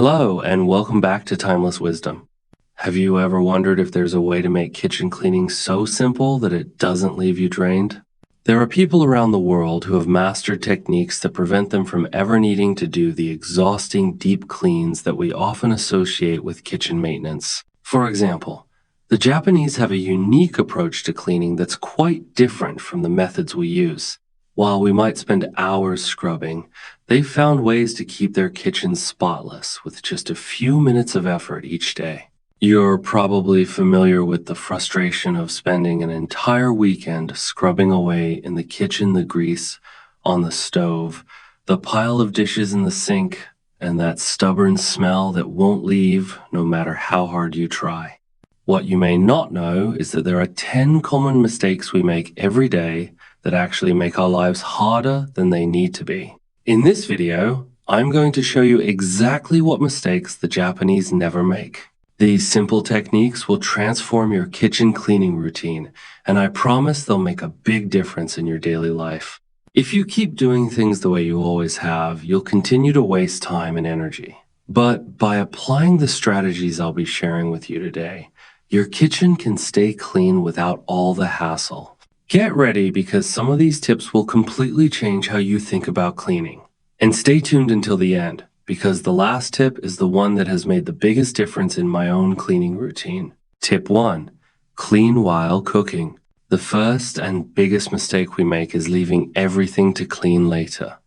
Hello, and welcome back to Timeless Wisdom. Have you ever wondered if there's a way to make kitchen cleaning so simple that it doesn't leave you drained? There are people around the world who have mastered techniques that prevent them from ever needing to do the exhausting deep cleans that we often associate with kitchen maintenance. For example, the Japanese have a unique approach to cleaning that's quite different from the methods we use. While we might spend hours scrubbing, they've found ways to keep their kitchens spotless with just a few minutes of effort each day. You're probably familiar with the frustration of spending an entire weekend scrubbing away in the kitchen the grease on the stove, the pile of dishes in the sink, and that stubborn smell that won't leave no matter how hard you try. What you may not know is that there are 10 common mistakes we make every day that actually make our lives harder than they need to be. In this video, I'm going to show you exactly what mistakes the Japanese never make. These simple techniques will transform your kitchen cleaning routine, and I promise they'll make a big difference in your daily life. If you keep doing things the way you always have, you'll continue to waste time and energy. But by applying the strategies I'll be sharing with you today, your kitchen can stay clean without all the hassle. Get ready because some of these tips will completely change how you think about cleaning. And stay tuned until the end, because the last tip is the one that has made the biggest difference in my own cleaning routine. Tip 1. Clean while cooking. The first and biggest mistake we make is leaving everything to clean later.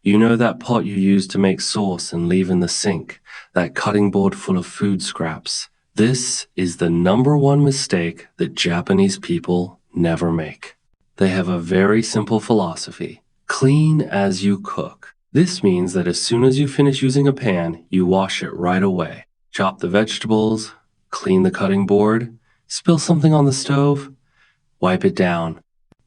You know that pot you use to make sauce and leave in the sink, that cutting board full of food scraps. This is the number one mistake that Japanese people never make. They have a very simple philosophy: clean as you cook. This means that as soon as you finish using a pan, you wash it right away. Chop the vegetables, clean the cutting board, spill something on the stove, wipe it down.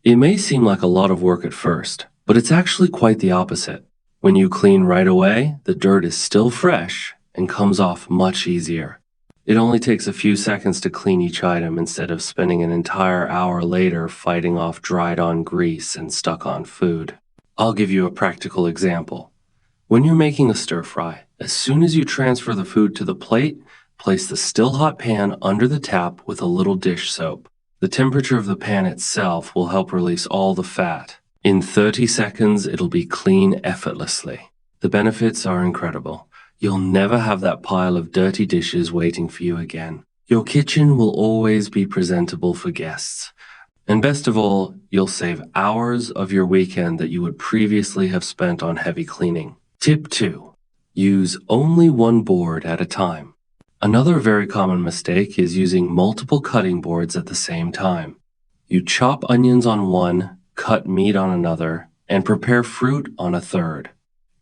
It may seem like a lot of work at first, but it's actually quite the opposite. When you clean right away, the dirt is still fresh and comes off much easier. It only takes a few seconds to clean each item instead of spending an entire hour later fighting off dried-on grease and stuck-on food. I'll give you a practical example. When you're making a stir-fry, as soon as you transfer the food to the plate, place the still hot pan under the tap with a little dish soap. The temperature of the pan itself will help release all the fat. In 30 seconds, it'll be clean effortlessly. The benefits are incredible. You'll never have that pile of dirty dishes waiting for you again. Your kitchen will always be presentable for guests. And best of all, you'll save hours of your weekend that you would previously have spent on heavy cleaning. Tip 2. Use only one board at a time. Another very common mistake is using multiple cutting boards at the same time. You chop onions on one, cut meat on another, and prepare fruit on a third.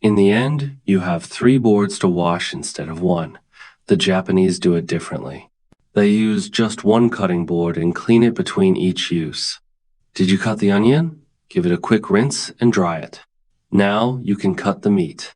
In the end, you have 3 boards to wash instead of 1. The Japanese do it differently. They use just one cutting board and clean it between each use. Did you cut the onion? Give it a quick rinse and dry it. Now you can cut the meat.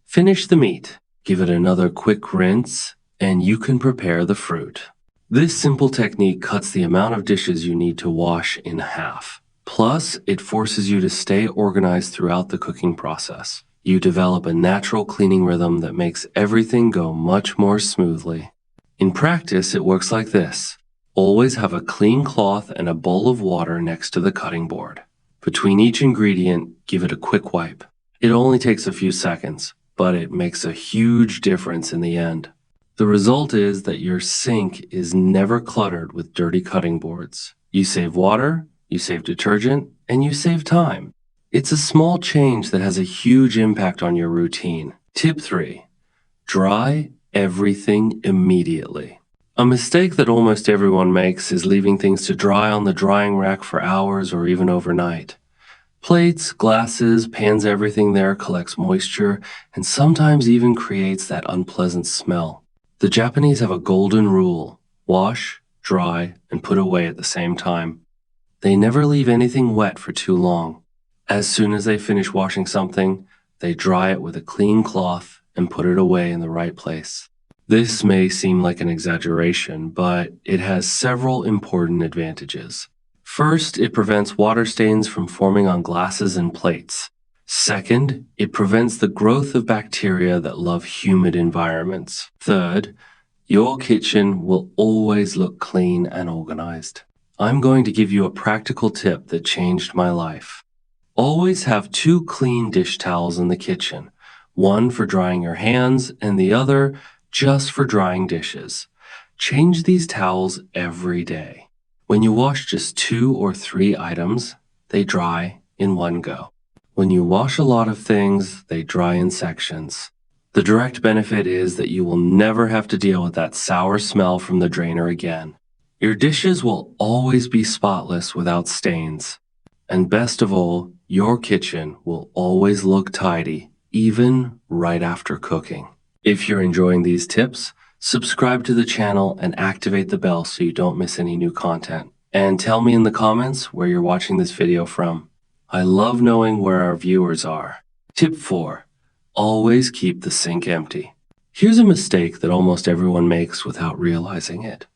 Finish the meat, give it another quick rinse, and you can prepare the fruit. This simple technique cuts the amount of dishes you need to wash in half. Plus, it forces you to stay organized throughout the cooking process. You develop a natural cleaning rhythm that makes everything go much more smoothly. In practice, it works like this. Always have a clean cloth and a bowl of water next to the cutting board. Between each ingredient, give it a quick wipe. It only takes a few seconds, but it makes a huge difference in the end. The result is that your sink is never cluttered with dirty cutting boards. You save water, you save detergent, and you save time. It's a small change that has a huge impact on your routine. Tip 3. Dry everything immediately. A mistake that almost everyone makes is leaving things to dry on the drying rack for hours or even overnight. Plates, glasses, pans, everything there collects moisture and sometimes even creates that unpleasant smell. The Japanese have a golden rule: wash, dry, and put away at the same time. They never leave anything wet for too long. As soon as they finish washing something, they dry it with a clean cloth and put it away in the right place. This may seem like an exaggeration, but it has several important advantages. First, it prevents water stains from forming on glasses and plates. Second, it prevents the growth of bacteria that love humid environments. Third, your kitchen will always look clean and organized. I'm going to give you a practical tip that changed my life. Always have 2 clean dish towels in the kitchen, one for drying your hands and the other just for drying dishes. Change these towels every day. When you wash just 2 or 3 items, they dry in one go. When you wash a lot of things, they dry in sections. The direct benefit is that you will never have to deal with that sour smell from the drainer again. Your dishes will always be spotless without stains. And best of all, your kitchen will always look tidy, even right after cooking. If you're enjoying these tips, subscribe to the channel and activate the bell so you don't miss any new content. And tell me in the comments where you're watching this video from. I love knowing where our viewers are. Tip 4. Always keep the sink empty. Here's a mistake that almost everyone makes without realizing it.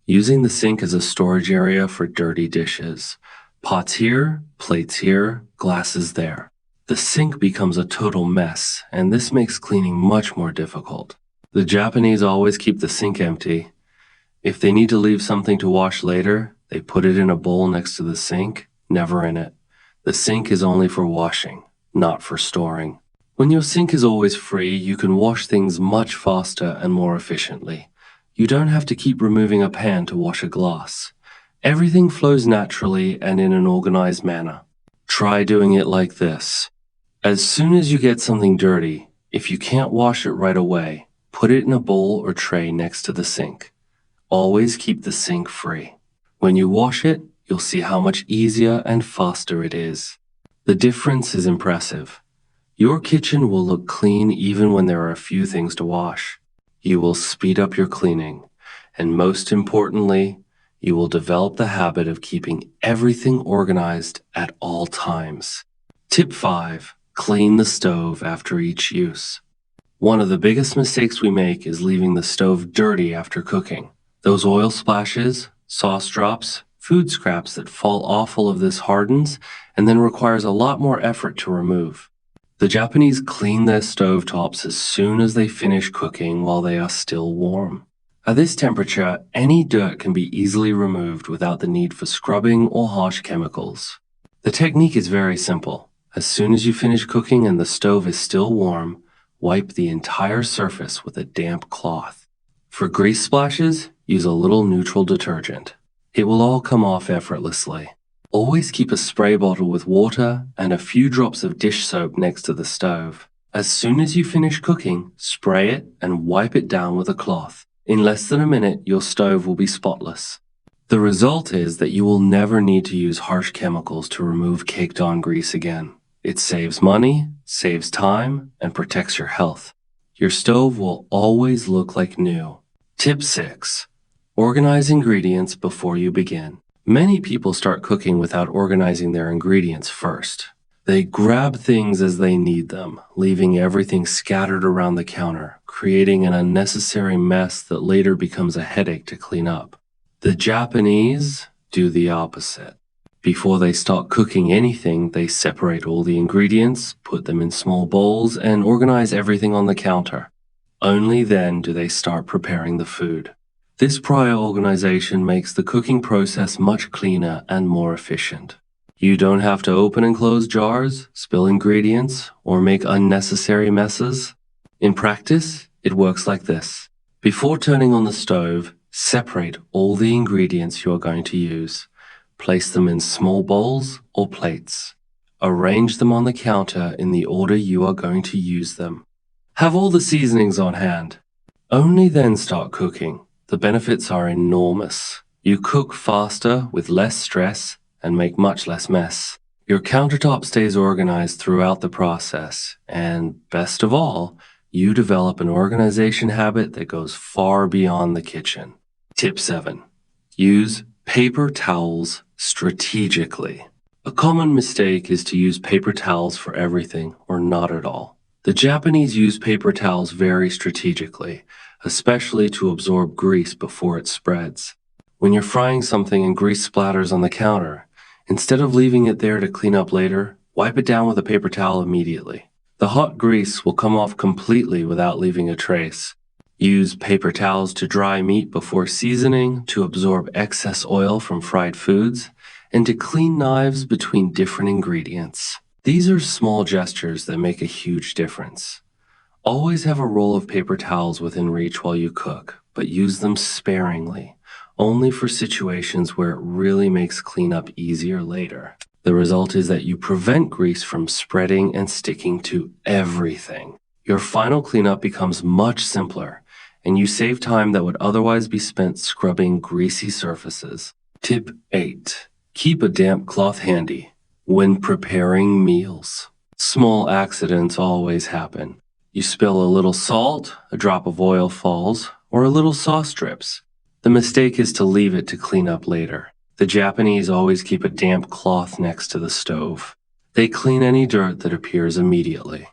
Using the sink as a storage area for dirty dishes. Pots here, plates here, glasses there. The sink becomes a total mess, and this makes cleaning much more difficult. The Japanese always keep the sink empty. If they need to leave something to wash later, they put it in a bowl next to the sink, never in it. The sink is only for washing, not for storing. When your sink is always free, you can wash things much faster and more efficiently. You don't have to keep removing a pan to wash a glass. Everything flows naturally and in an organized manner. Try doing it like this. As soon as you get something dirty, if you can't wash it right away, put it in a bowl or tray next to the sink. Always keep the sink free. When you wash it, you'll see how much easier and faster it is. The difference is impressive. Your kitchen will look clean even when there are a few things to wash. You will speed up your cleaning, and most importantly, you will develop the habit of keeping everything organized at all times. Tip 5. Clean the stove after each use. One of the biggest mistakes we make is leaving the stove dirty after cooking. Those oil splashes, sauce drops, food scraps that fall off all of this hardens and then requires a lot more effort to remove. The Japanese clean their stove tops as soon as they finish cooking while they are still warm. At this temperature, any dirt can be easily removed without the need for scrubbing or harsh chemicals. The technique is very simple. As soon as you finish cooking and the stove is still warm, wipe the entire surface with a damp cloth. For grease splashes, use a little neutral detergent. It will all come off effortlessly. Always keep a spray bottle with water and a few drops of dish soap next to the stove. As soon as you finish cooking, spray it and wipe it down with a cloth. In less than a minute, your stove will be spotless. The result is that you will never need to use harsh chemicals to remove caked-on grease again. It saves money, saves time, and protects your health. Your stove will always look like new. Tip 6. Organize ingredients before you begin. Many people start cooking without organizing their ingredients first. They grab things as they need them, leaving everything scattered around the counter, creating an unnecessary mess that later becomes a headache to clean up. The Japanese do the opposite. Before they start cooking anything, they separate all the ingredients, put them in small bowls, and organize everything on the counter. Only then do they start preparing the food. This prior organization makes the cooking process much cleaner and more efficient. You don't have to open and close jars, spill ingredients, or make unnecessary messes. In practice, it works like this. Before turning on the stove, separate all the ingredients you are going to use. Place them in small bowls or plates. Arrange them on the counter in the order you are going to use them. Have all the seasonings on hand. Only then start cooking. The benefits are enormous. You cook faster with less stress and make much less mess. Your countertop stays organized throughout the process, and best of all, you develop an organization habit that goes far beyond the kitchen. Tip 7. Use paper towels strategically. A common mistake is to use paper towels for everything or not at all. The Japanese use paper towels very strategically, especially to absorb grease before it spreads. When you're frying something and grease splatters on the counter, instead of leaving it there to clean up later, Wipe it down with a paper towel immediately. The hot grease will come off completely without leaving a trace. Use paper towels to dry meat before seasoning, to absorb excess oil from fried foods, and to clean knives between different ingredients. These are small gestures that make a huge difference. Always have a roll of paper towels within reach while you cook, but use them sparingly, only for situations where it really makes cleanup easier later. The result is that you prevent grease from spreading and sticking to everything. Your final cleanup becomes much simpler, and you save time that would otherwise be spent scrubbing greasy surfaces. Tip 8. Keep a damp cloth handy when preparing meals. Small accidents always happen. You spill a little salt, a drop of oil falls, or a little sauce drips. The mistake is to leave it to clean up later. The Japanese always keep a damp cloth next to the stove. They clean any dirt that appears immediately.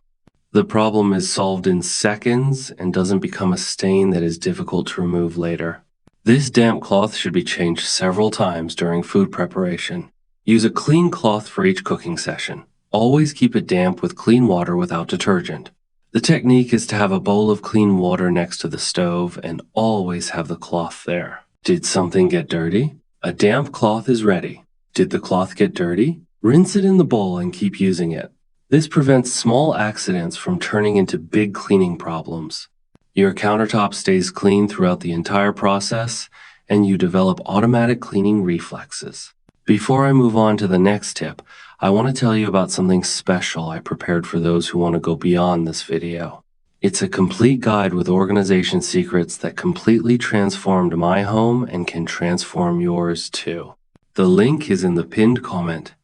The problem is solved in seconds and doesn't become a stain that is difficult to remove later. This damp cloth should be changed several times during food preparation. Use a clean cloth for each cooking session. Always keep it damp with clean water without detergent. The technique is to have a bowl of clean water next to the stove and always have the cloth there. Did something get dirty? A damp cloth is ready. Did the cloth get dirty? Rinse it in the bowl and keep using it. This prevents small accidents from turning into big cleaning problems. Your countertop stays clean throughout the entire process, and you develop automatic cleaning reflexes. Before I move on to the next tip, I want to tell you about something special I prepared for those who want to go beyond this video. It's a complete guide with organization secrets that completely transformed my home and can transform yours too. The link is in the pinned comment,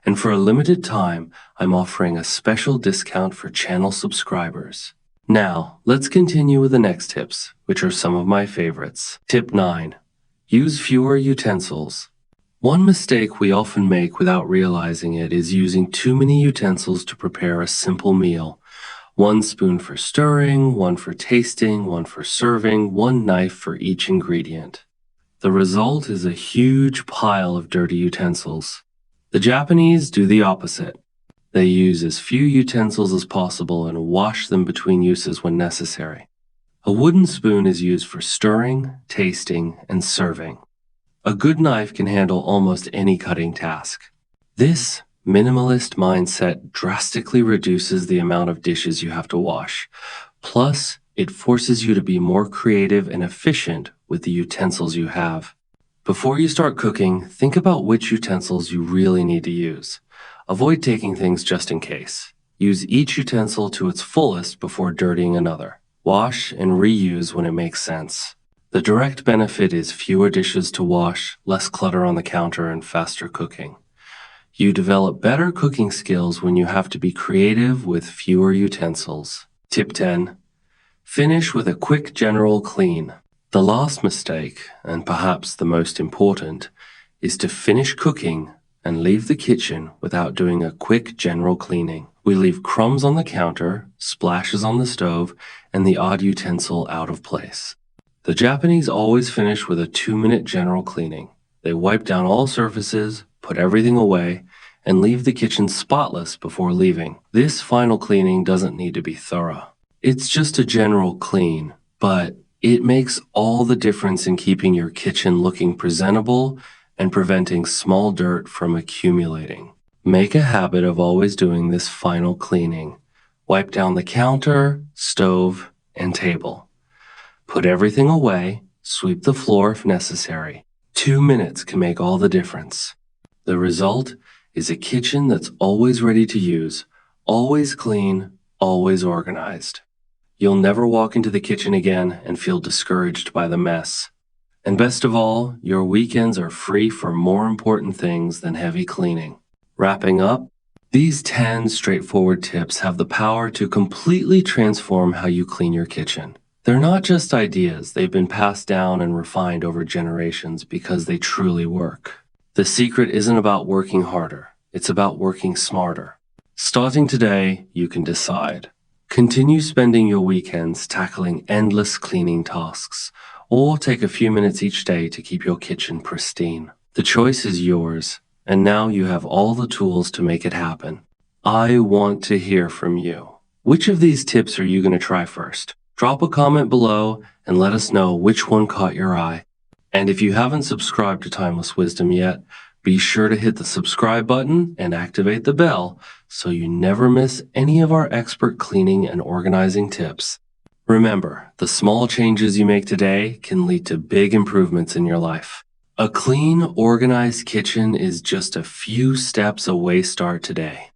and for a limited time, I'm offering a special discount for channel subscribers. Now, let's continue with the next tips, which are some of my favorites. Tip 9. Use fewer utensils. One mistake we often make without realizing it is using too many utensils to prepare a simple meal. One spoon for stirring, one for tasting, one for serving, one knife for each ingredient. The result is a huge pile of dirty utensils. The Japanese do the opposite. They use as few utensils as possible and wash them between uses when necessary. A wooden spoon is used for stirring, tasting, and serving. A good knife can handle almost any cutting task. This minimalist mindset drastically reduces the amount of dishes you have to wash. Plus, it forces you to be more creative and efficient with the utensils you have. Before you start cooking, think about which utensils you really need to use. Avoid taking things just in case. Use each utensil to its fullest before dirtying another. Wash and reuse when it makes sense. The direct benefit is fewer dishes to wash, less clutter on the counter, and faster cooking. You develop better cooking skills when you have to be creative with fewer utensils. Tip 10. Finish with a quick general clean. The last mistake, and perhaps the most important, is to finish cooking and leave the kitchen without doing a quick general cleaning. We leave crumbs on the counter, splashes on the stove, and the odd utensil out of place. The Japanese always finish with a 2-minute general cleaning. They wipe down all surfaces, put everything away, and leave the kitchen spotless before leaving. This final cleaning doesn't need to be thorough. It's just a general clean, but it makes all the difference in keeping your kitchen looking presentable and preventing small dirt from accumulating. Make a habit of always doing this final cleaning. Wipe down the counter, stove, and table. Put everything away, sweep the floor if necessary. 2 minutes can make all the difference. The result is a kitchen that's always ready to use, always clean, always organized. You'll never walk into the kitchen again and feel discouraged by the mess. And best of all, your weekends are free for more important things than heavy cleaning. Wrapping up, these 10 straightforward tips have the power to completely transform how you clean your kitchen. They're not just ideas, they've been passed down and refined over generations because they truly work. The secret isn't about working harder, it's about working smarter. Starting today, you can decide. Continue spending your weekends tackling endless cleaning tasks, or take a few minutes each day to keep your kitchen pristine. The choice is yours, and now you have all the tools to make it happen. I want to hear from you. Which of these tips are you going to try first? Drop a comment below and let us know which one caught your eye. And if you haven't subscribed to Timeless Wisdom yet, be sure to hit the subscribe button and activate the bell so you never miss any of our expert cleaning and organizing tips. Remember, the small changes you make today can lead to big improvements in your life. A clean, organized kitchen is just a few steps away. Start today.